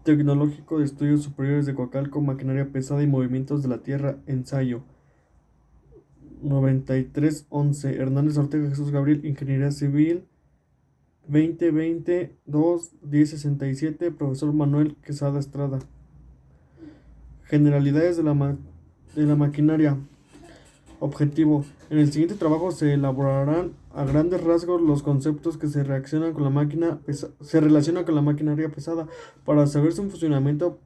Tecnológico de Estudios Superiores de Coacalco, Maquinaria Pesada y Movimientos de la Tierra, ensayo 9311, Hernández Ortega Jesús Gabriel, Ingeniería Civil 2020 2 1067, profesor Manuel Quesada Estrada. Generalidades de la maquinaria. Objetivo. En el siguiente trabajo se elaborarán a grandes rasgos los conceptos que se relacionan con la maquinaria pesada para saber su funcionamiento,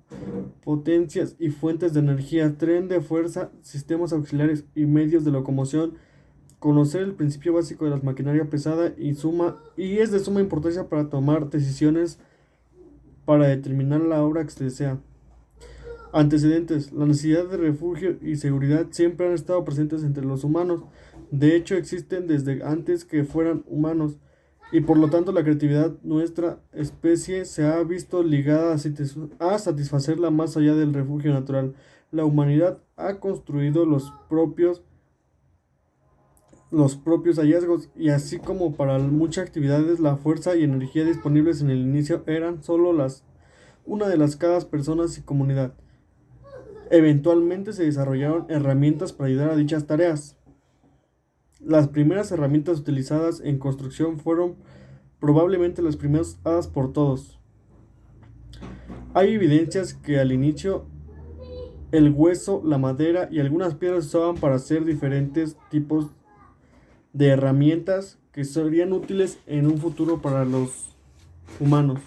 potencias y fuentes de energía, tren de fuerza, sistemas auxiliares y medios de locomoción. Conocer el principio básico de la maquinaria pesada y es de suma importancia para tomar decisiones para determinar la obra que se desea. Antecedentes. La necesidad de refugio y seguridad siempre han estado presentes entre los humanos. De hecho, existen desde antes que fueran humanos. Y por lo tanto, la creatividad nuestra especie se ha visto ligada a satisfacerla más allá del refugio natural. La humanidad ha construido los propios hallazgos, y así como para muchas actividades la fuerza y energía disponibles en el inicio eran solo una de cada persona y comunidad. Eventualmente se desarrollaron herramientas para ayudar a dichas tareas. Las primeras herramientas utilizadas en construcción fueron probablemente las primeras usadas por todos. Hay evidencias que al inicio el hueso, la madera y algunas piedras se usaban para hacer diferentes tipos de herramientas que serían útiles en un futuro para los humanos,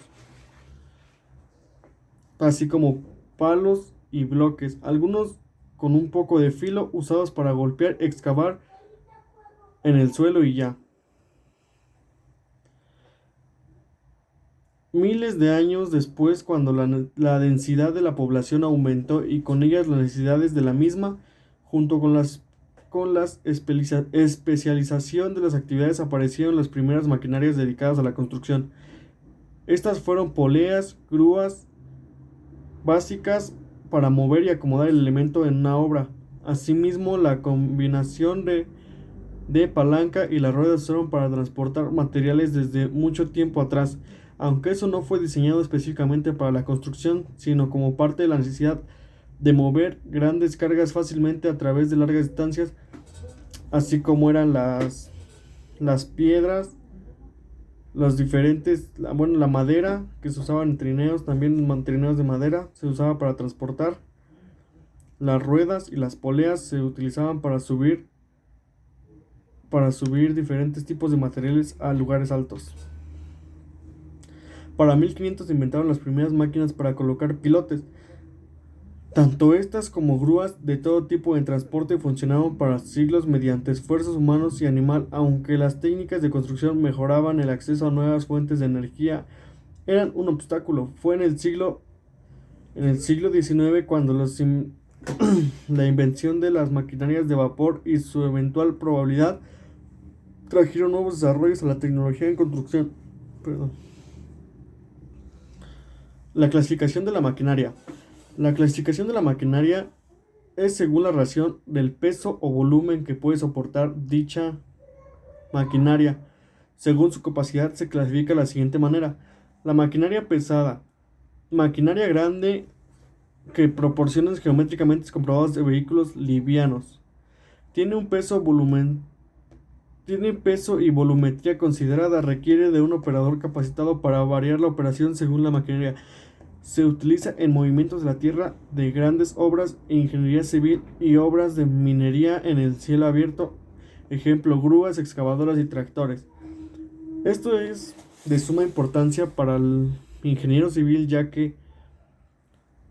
así como palos y bloques, algunos con un poco de filo usados para golpear, excavar en el suelo y ya. Miles de años después, cuando la densidad de la población aumentó y con ellas las necesidades de la misma, junto con la especialización de las actividades, aparecieron las primeras maquinarias dedicadas a la construcción. Estas fueron poleas, grúas básicas para mover y acomodar el elemento en una obra. Asimismo, la combinación de palanca y la rueda se usaron para transportar materiales desde mucho tiempo atrás, aunque eso no fue diseñado específicamente para la construcción, sino como parte de la necesidad de mover grandes cargas fácilmente a través de largas distancias, así como eran las piedras, la madera que se usaba en trineos, también trineos de madera se usaba para transportar. Las ruedas y las poleas se utilizaban para subir diferentes tipos de materiales a lugares altos. Para 1500 se inventaron las primeras máquinas para colocar pilotes. Tanto estas como grúas de todo tipo de transporte funcionaban para siglos mediante esfuerzos humanos y animal, aunque las técnicas de construcción mejoraban el acceso a nuevas fuentes de energía, eran un obstáculo. Fue en el siglo XIX cuando la invención de las maquinarias de vapor y su eventual probabilidad trajeron nuevos desarrollos a la tecnología en construcción. La clasificación de la maquinaria. La clasificación de la maquinaria es según la relación del peso o volumen que puede soportar dicha maquinaria. Según su capacidad se clasifica de la siguiente manera: la maquinaria pesada, maquinaria grande que proporciones geométricamente comprobadas de vehículos livianos. Tiene peso y volumetría considerada. Requiere de un operador capacitado para variar la operación según la maquinaria. Se utiliza en movimientos de la tierra, de grandes obras, ingeniería civil y obras de minería en el cielo abierto. Ejemplo: grúas, excavadoras y tractores. Esto es de suma importancia para el ingeniero civil, ya que,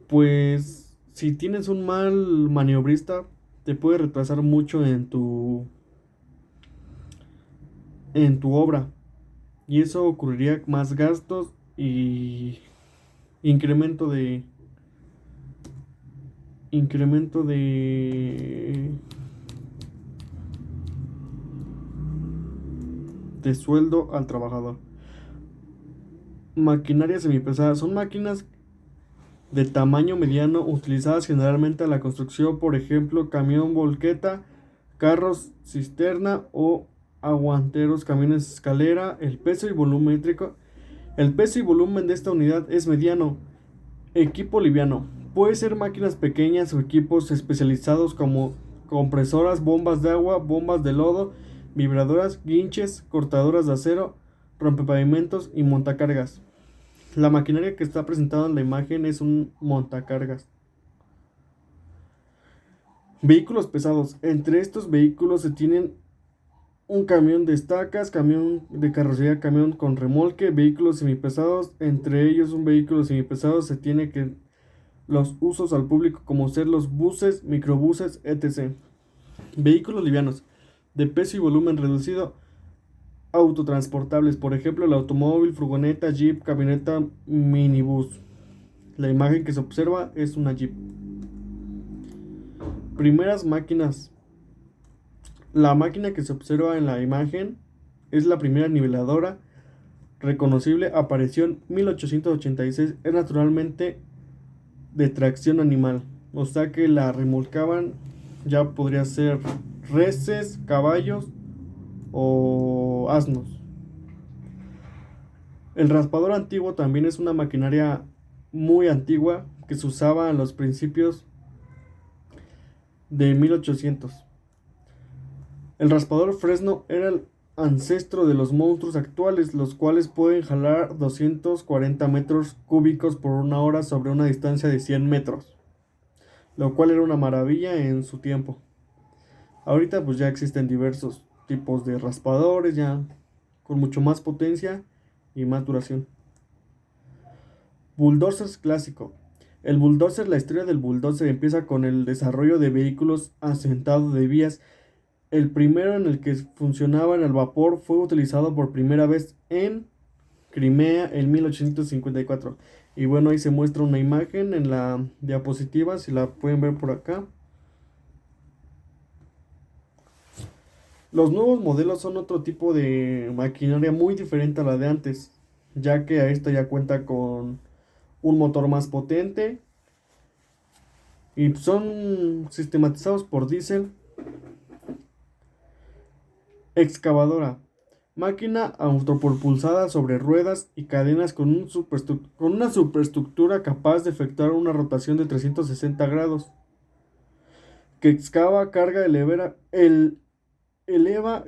pues, si tienes un mal maniobrista, te puede retrasar mucho en tu obra. Y eso ocurriría más gastos y incremento de sueldo al trabajador. Maquinaria semipesada son máquinas de tamaño mediano utilizadas generalmente en la construcción, por ejemplo, camión volqueta, carros cisterna o aguanteros, camiones escalera. El peso y volumen de esta unidad es mediano. Equipo liviano. Puede ser máquinas pequeñas o equipos especializados como compresoras, bombas de agua, bombas de lodo, vibradoras, guinches, cortadoras de acero, rompepavimentos y montacargas. La maquinaria que está presentada en la imagen es un montacargas. Vehículos pesados. Entre estos vehículos se tienen un camión de estacas, camión de carrocería, camión con remolque, vehículos semipesados. Entre ellos un vehículo semipesado se tiene que los usos al público como ser los buses, microbuses, etc. Vehículos livianos de peso y volumen reducido, autotransportables, por ejemplo el automóvil, furgoneta, jeep, camioneta, minibús. La imagen que se observa es una jeep. Primeras máquinas. La máquina que se observa en la imagen es la primera niveladora reconocible, apareció en 1886, es naturalmente de tracción animal, o sea que la remolcaban, ya podría ser reses, caballos o asnos. El raspador antiguo también es una maquinaria muy antigua que se usaba en los principios de 1800. El raspador Fresno era el ancestro de los monstruos actuales, los cuales pueden jalar 240 metros cúbicos por una hora sobre una distancia de 100 metros, lo cual era una maravilla en su tiempo. Ahorita pues ya existen diversos tipos de raspadores, ya con mucho más potencia y más duración. Bulldozer clásico. El bulldozer, la historia del bulldozer empieza con el desarrollo de vehículos asentados de vías. El primero, en el que funcionaba en el vapor, fue utilizado por primera vez en Crimea en 1854. Y bueno, ahí se muestra una imagen en la diapositiva, si la pueden ver por acá. Los nuevos modelos son otro tipo de maquinaria muy diferente a la de antes, ya que a esta ya cuenta con un motor más potente y son sistematizados por diésel. Excavadora. Máquina autopropulsada sobre ruedas y cadenas con una superestructura capaz de efectuar una rotación de 360 grados, que excava, carga, eleva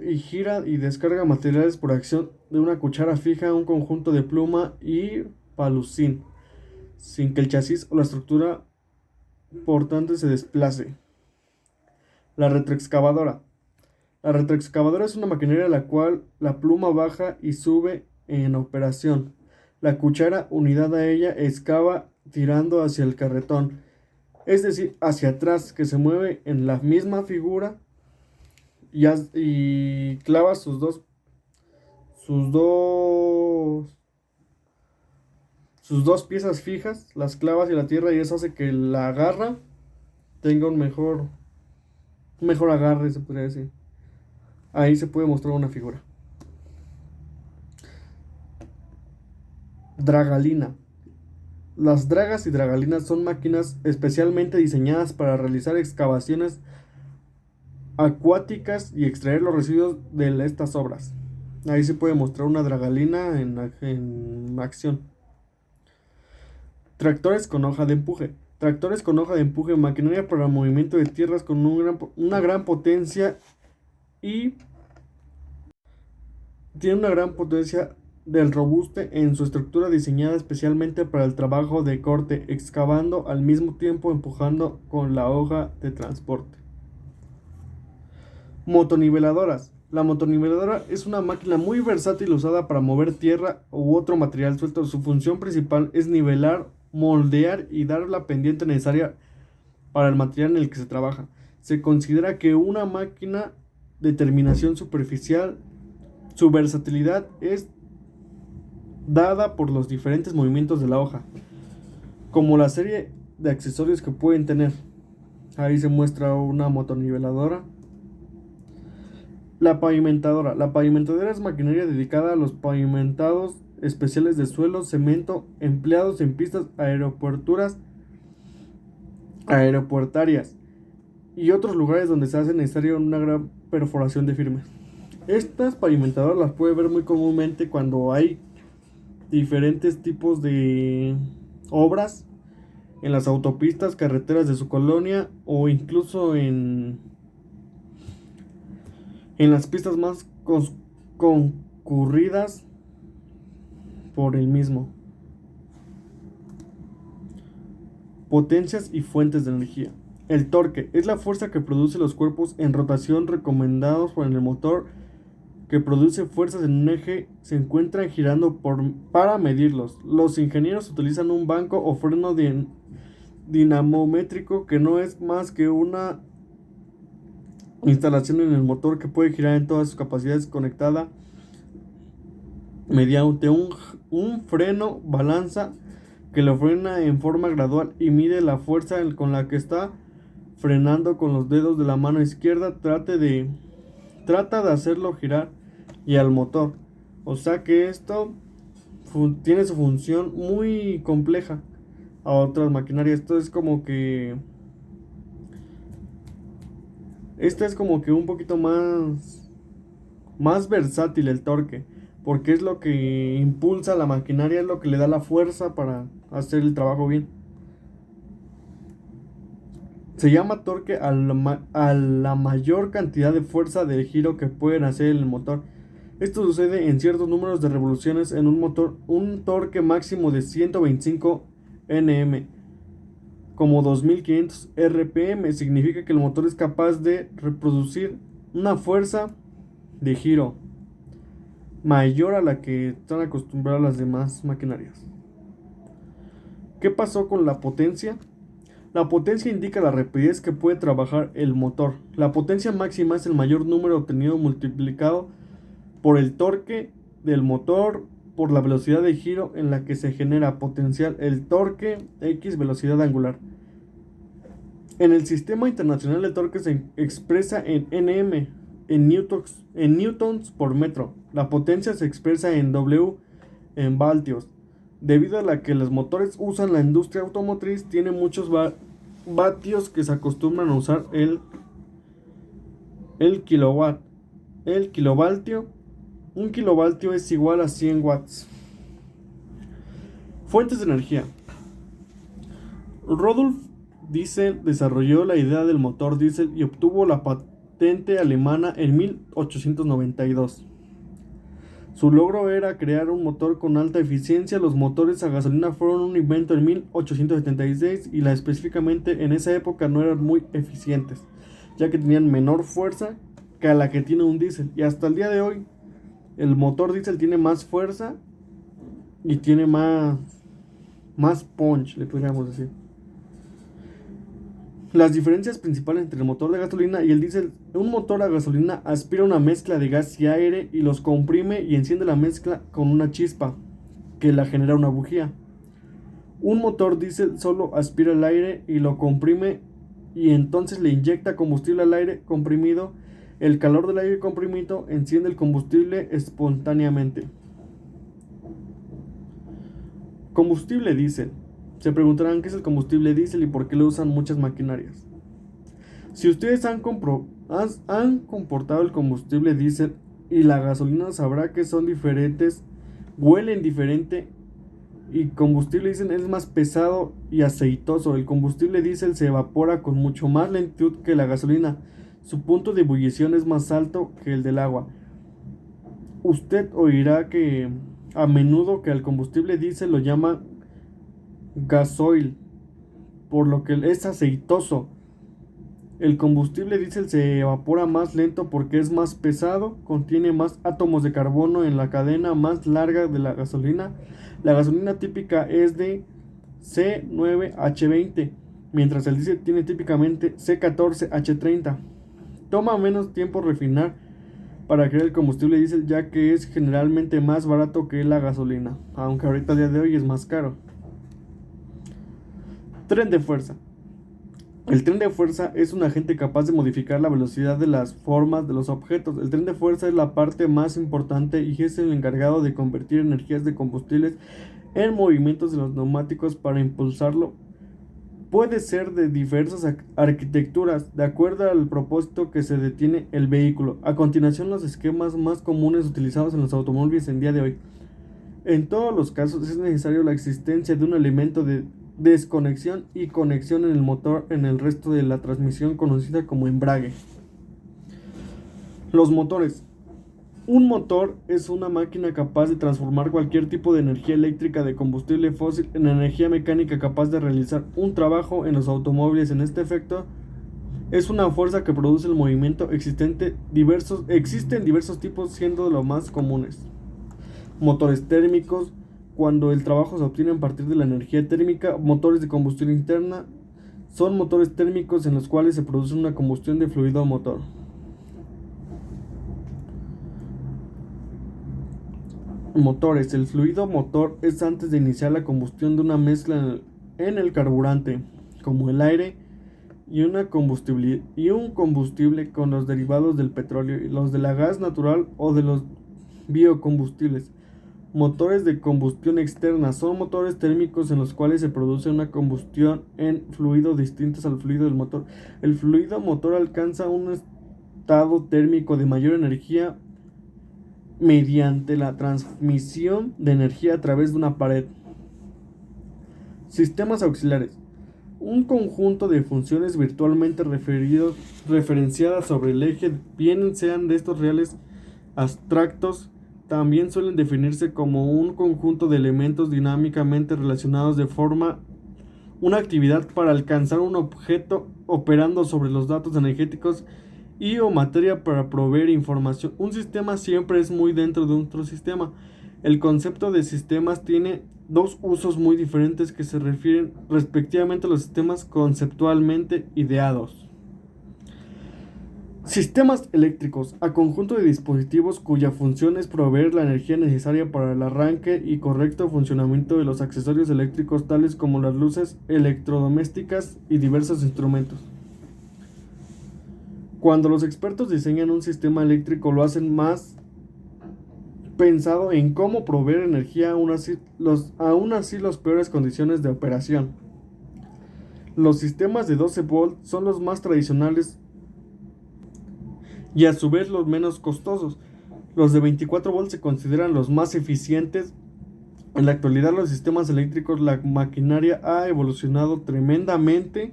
y gira y descarga materiales por acción de una cuchara fija, un conjunto de pluma y palucín, sin que el chasis o la estructura portante se desplace. La retroexcavadora. La retroexcavadora es una maquinaria la cual la pluma baja y sube en operación. La cuchara, unidad a ella, excava tirando hacia el carretón, es decir, hacia atrás, que se mueve en la misma figura y clava sus dos piezas fijas, las clava hacia la tierra y eso hace que la garra tenga un mejor agarre, se podría decir. Ahí se puede mostrar una figura. Dragalina. Las dragas y dragalinas son máquinas especialmente diseñadas para realizar excavaciones acuáticas y extraer los residuos de estas obras. Ahí se puede mostrar una dragalina en acción. Tractores con hoja de empuje. Tractores con hoja de empuje, maquinaria para el movimiento de tierras con una gran potencia y tiene una gran potencia del robuste en su estructura, diseñada especialmente para el trabajo de corte, excavando al mismo tiempo empujando con la hoja de transporte. Motoniveladoras. La motoniveladora es una máquina muy versátil usada para mover tierra u otro material suelto. Su función principal es nivelar, moldear y dar la pendiente necesaria para el material en el que se trabaja. Se considera que una máquina de terminación superficial, su versatilidad es dada por los diferentes movimientos de la hoja, como la serie de accesorios que pueden tener. Ahí se muestra una motoniveladora. La pavimentadora. La pavimentadora es maquinaria dedicada a los pavimentados especiales de suelo, cemento, empleados en pistas aeropuertarias y otros lugares donde se hace necesaria una gran perforación de firmes. Estas pavimentadoras las puede ver muy comúnmente cuando hay diferentes tipos de obras en las autopistas, carreteras de su colonia o incluso en las pistas más concurridas por el mismo. Potencias y fuentes de energía. El torque es la fuerza que produce los cuerpos en rotación recomendados por el motor que produce fuerzas en un eje se encuentran girando para medirlos. Los ingenieros utilizan un banco o freno dinamométrico que no es más que una instalación en el motor que puede girar en todas sus capacidades conectada mediante un freno balanza que lo frena en forma gradual y mide la fuerza con la que está frenando con los dedos de la mano izquierda. Trata de hacerlo girar y al motor. O sea que esto tiene su función muy compleja a otras maquinarias. Esto es como que un poquito más versátil el torque, porque es lo que impulsa la maquinaria, es lo que le da la fuerza para hacer el trabajo bien. Se llama torque a la mayor cantidad de fuerza de giro que pueden hacer el motor. Esto sucede en ciertos números de revoluciones en un motor. Un torque máximo de 125 Nm, como 2500 RPM, significa que el motor es capaz de reproducir una fuerza de giro mayor a la que están acostumbradas las demás maquinarias. ¿Qué pasó con la potencia? La potencia indica la rapidez que puede trabajar el motor. La potencia máxima es el mayor número obtenido multiplicado por el torque del motor por la velocidad de giro en la que se genera potencial, el torque X velocidad angular. En el sistema internacional el torque se expresa en Nm, en newtons por metro. La potencia se expresa en W, en vatios. Debido a la que los motores usan la industria automotriz, tiene muchos vatios que se acostumbran a usar el kilowatt. El kilovoltio. Un kilovoltio es igual a 100 watts. Fuentes de energía. Rudolf Diesel desarrolló la idea del motor diésel y obtuvo la patente alemana en 1892. Su logro era crear un motor con alta eficiencia. Los motores a gasolina fueron un invento en 1876 y específicamente en esa época no eran muy eficientes, ya que tenían menor fuerza que a la que tiene un diésel. Y hasta el día de hoy el motor diésel tiene más fuerza y tiene más punch, le podríamos decir. Las diferencias principales entre el motor de gasolina y el diésel. Un motor a gasolina aspira una mezcla de gas y aire y los comprime y enciende la mezcla con una chispa que la genera una bujía. Un motor diésel solo aspira el aire y lo comprime y entonces le inyecta combustible al aire comprimido. El calor del aire comprimido enciende el combustible espontáneamente. Combustible diésel. Se preguntarán qué es el combustible diésel y por qué lo usan muchas maquinarias. Si ustedes han comportado el combustible diésel y la gasolina, sabrá que son diferentes, huelen diferente y combustible diésel es más pesado y aceitoso. El combustible diésel se evapora con mucho más lentitud que la gasolina. Su punto de ebullición es más alto que el del agua. Usted oirá que a menudo que al combustible diésel lo llaman gasoil, por lo que es aceitoso. El combustible diésel se evapora más lento porque es más pesado, contiene más átomos de carbono en la cadena más larga de la gasolina. La gasolina típica es de C9H20, mientras el diésel tiene típicamente C14H30. Toma menos tiempo refinar para crear el combustible diésel, ya que es generalmente más barato que la gasolina, aunque ahorita a día de hoy es más caro. Tren de fuerza. El tren de fuerza es un agente capaz de modificar la velocidad de las formas de los objetos. El tren de fuerza es la parte más importante y es el encargado de convertir energías de combustibles en movimientos de los neumáticos para impulsarlo. Puede ser de diversas arquitecturas, de acuerdo al propósito que se detiene el vehículo. A continuación, los esquemas más comunes utilizados en los automóviles en día de hoy. En todos los casos es necesario la existencia de un elemento de desconexión y conexión en el motor en el resto de la transmisión, conocida como embrague. Los motores. Un motor es una máquina capaz de transformar cualquier tipo de energía eléctrica de combustible fósil en energía mecánica capaz de realizar un trabajo en los automóviles. En este efecto, es una fuerza que produce el movimiento. Existen diversos tipos, siendo los más comunes. Motores térmicos, cuando el trabajo se obtiene a partir de la energía térmica. Motores de combustión interna son motores térmicos en los cuales se produce una combustión de fluido motor. Motores. El fluido motor es antes de iniciar la combustión de una mezcla en el carburante, como el aire y un combustible con los derivados del petróleo y los de la gas natural o de los biocombustibles. Motores de combustión externa son motores térmicos en los cuales se produce una combustión en fluidos distintos al fluido del motor. El fluido motor alcanza un estado térmico de mayor energía mediante la transmisión de energía a través de una pared. Sistemas auxiliares. Un conjunto de funciones virtualmente referenciadas sobre el eje, bien sean de estos reales abstractos, también suelen definirse como un conjunto de elementos dinámicamente relacionados de forma una actividad para alcanzar un objeto operando sobre los datos energéticos y o materia para proveer información. Un sistema siempre es muy dentro de otro sistema. El concepto de sistemas tiene dos usos muy diferentes que se refieren respectivamente a los sistemas conceptualmente ideados. Sistemas eléctricos, a conjunto de dispositivos cuya función es proveer la energía necesaria para el arranque y correcto funcionamiento de los accesorios eléctricos tales como las luces electrodomésticas y diversos instrumentos. Cuando los expertos diseñan un sistema eléctrico lo hacen más pensado en cómo proveer energía, aún así los peores condiciones de operación. Los sistemas de 12 volts son los más tradicionales y a su vez los menos costosos. Los de 24 volts se consideran los más eficientes. En la actualidad los sistemas eléctricos, la maquinaria ha evolucionado tremendamente,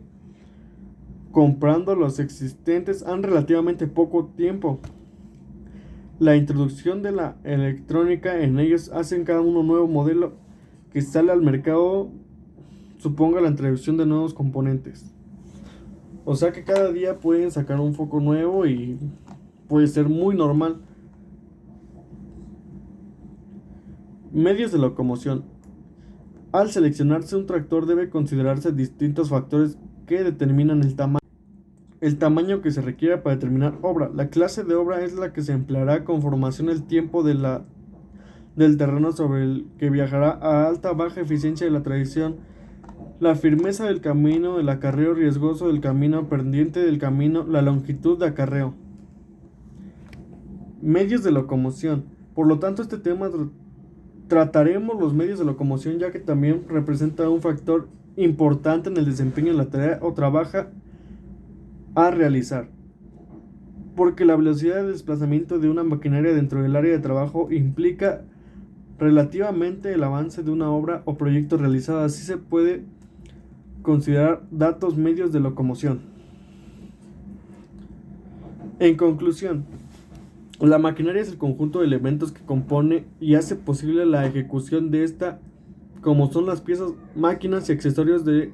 comprando los existentes en relativamente poco tiempo. La introducción de la electrónica en ellos hacen cada uno nuevo modelo que sale al mercado suponga la introducción de nuevos componentes. O sea que cada día pueden sacar un foco nuevo y puede ser muy normal. Medios de locomoción. Al seleccionarse un tractor debe considerarse distintos factores que determinan el tamaño que se requiere para determinar obra. La clase de obra es la que se empleará conformación el tiempo del terreno sobre el que viajará, a alta baja eficiencia de la tracción, la firmeza del camino, el acarreo riesgoso del camino, pendiente del camino, la longitud de acarreo. Medios de locomoción. Por lo tanto, este tema trataremos los medios de locomoción, ya que también representa un factor importante en el desempeño de la tarea o trabaja a realizar, porque la velocidad de desplazamiento de una maquinaria dentro del área de trabajo implica relativamente el avance de una obra o proyecto realizado. Así se puede considerar datos medios de locomoción. En conclusión, la maquinaria es el conjunto de elementos que compone y hace posible la ejecución de esta, como son las piezas, máquinas y accesorios de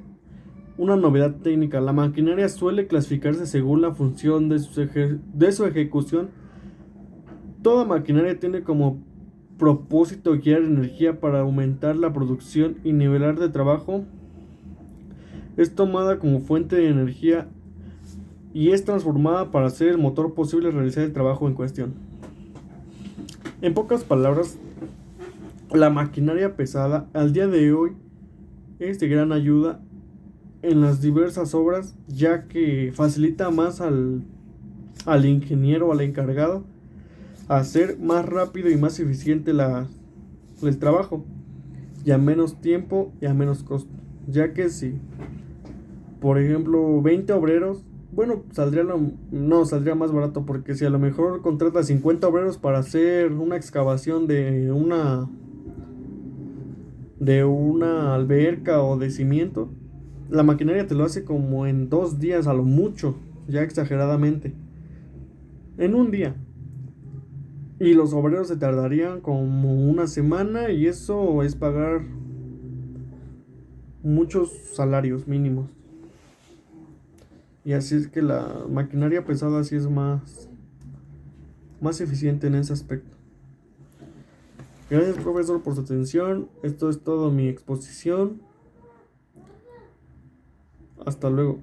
una novedad técnica. La maquinaria suele clasificarse según la función de su ejecución. Toda maquinaria tiene como propósito guiar energía para aumentar la producción y nivelar de trabajo. Es tomada como fuente de energía y es transformada para hacer el motor posible realizar el trabajo en cuestión. En pocas palabras, la maquinaria pesada al día de hoy es de gran ayuda en las diversas obras, ya que facilita más al ingeniero o al encargado hacer más rápido y más eficiente el trabajo, y a menos tiempo y a menos costo, ya que si por ejemplo 20 obreros, bueno, saldría más barato, porque si a lo mejor contrata 50 obreros para hacer una excavación de de una alberca o de cimiento, la maquinaria te lo hace como en 2 días a lo mucho, ya exageradamente, en un día. Y los obreros se tardarían como una semana y eso es pagar muchos salarios mínimos. Y así es que la maquinaria pesada sí es más eficiente en ese aspecto. Gracias, profesor, por su atención. Esto es todo mi exposición. Hasta luego.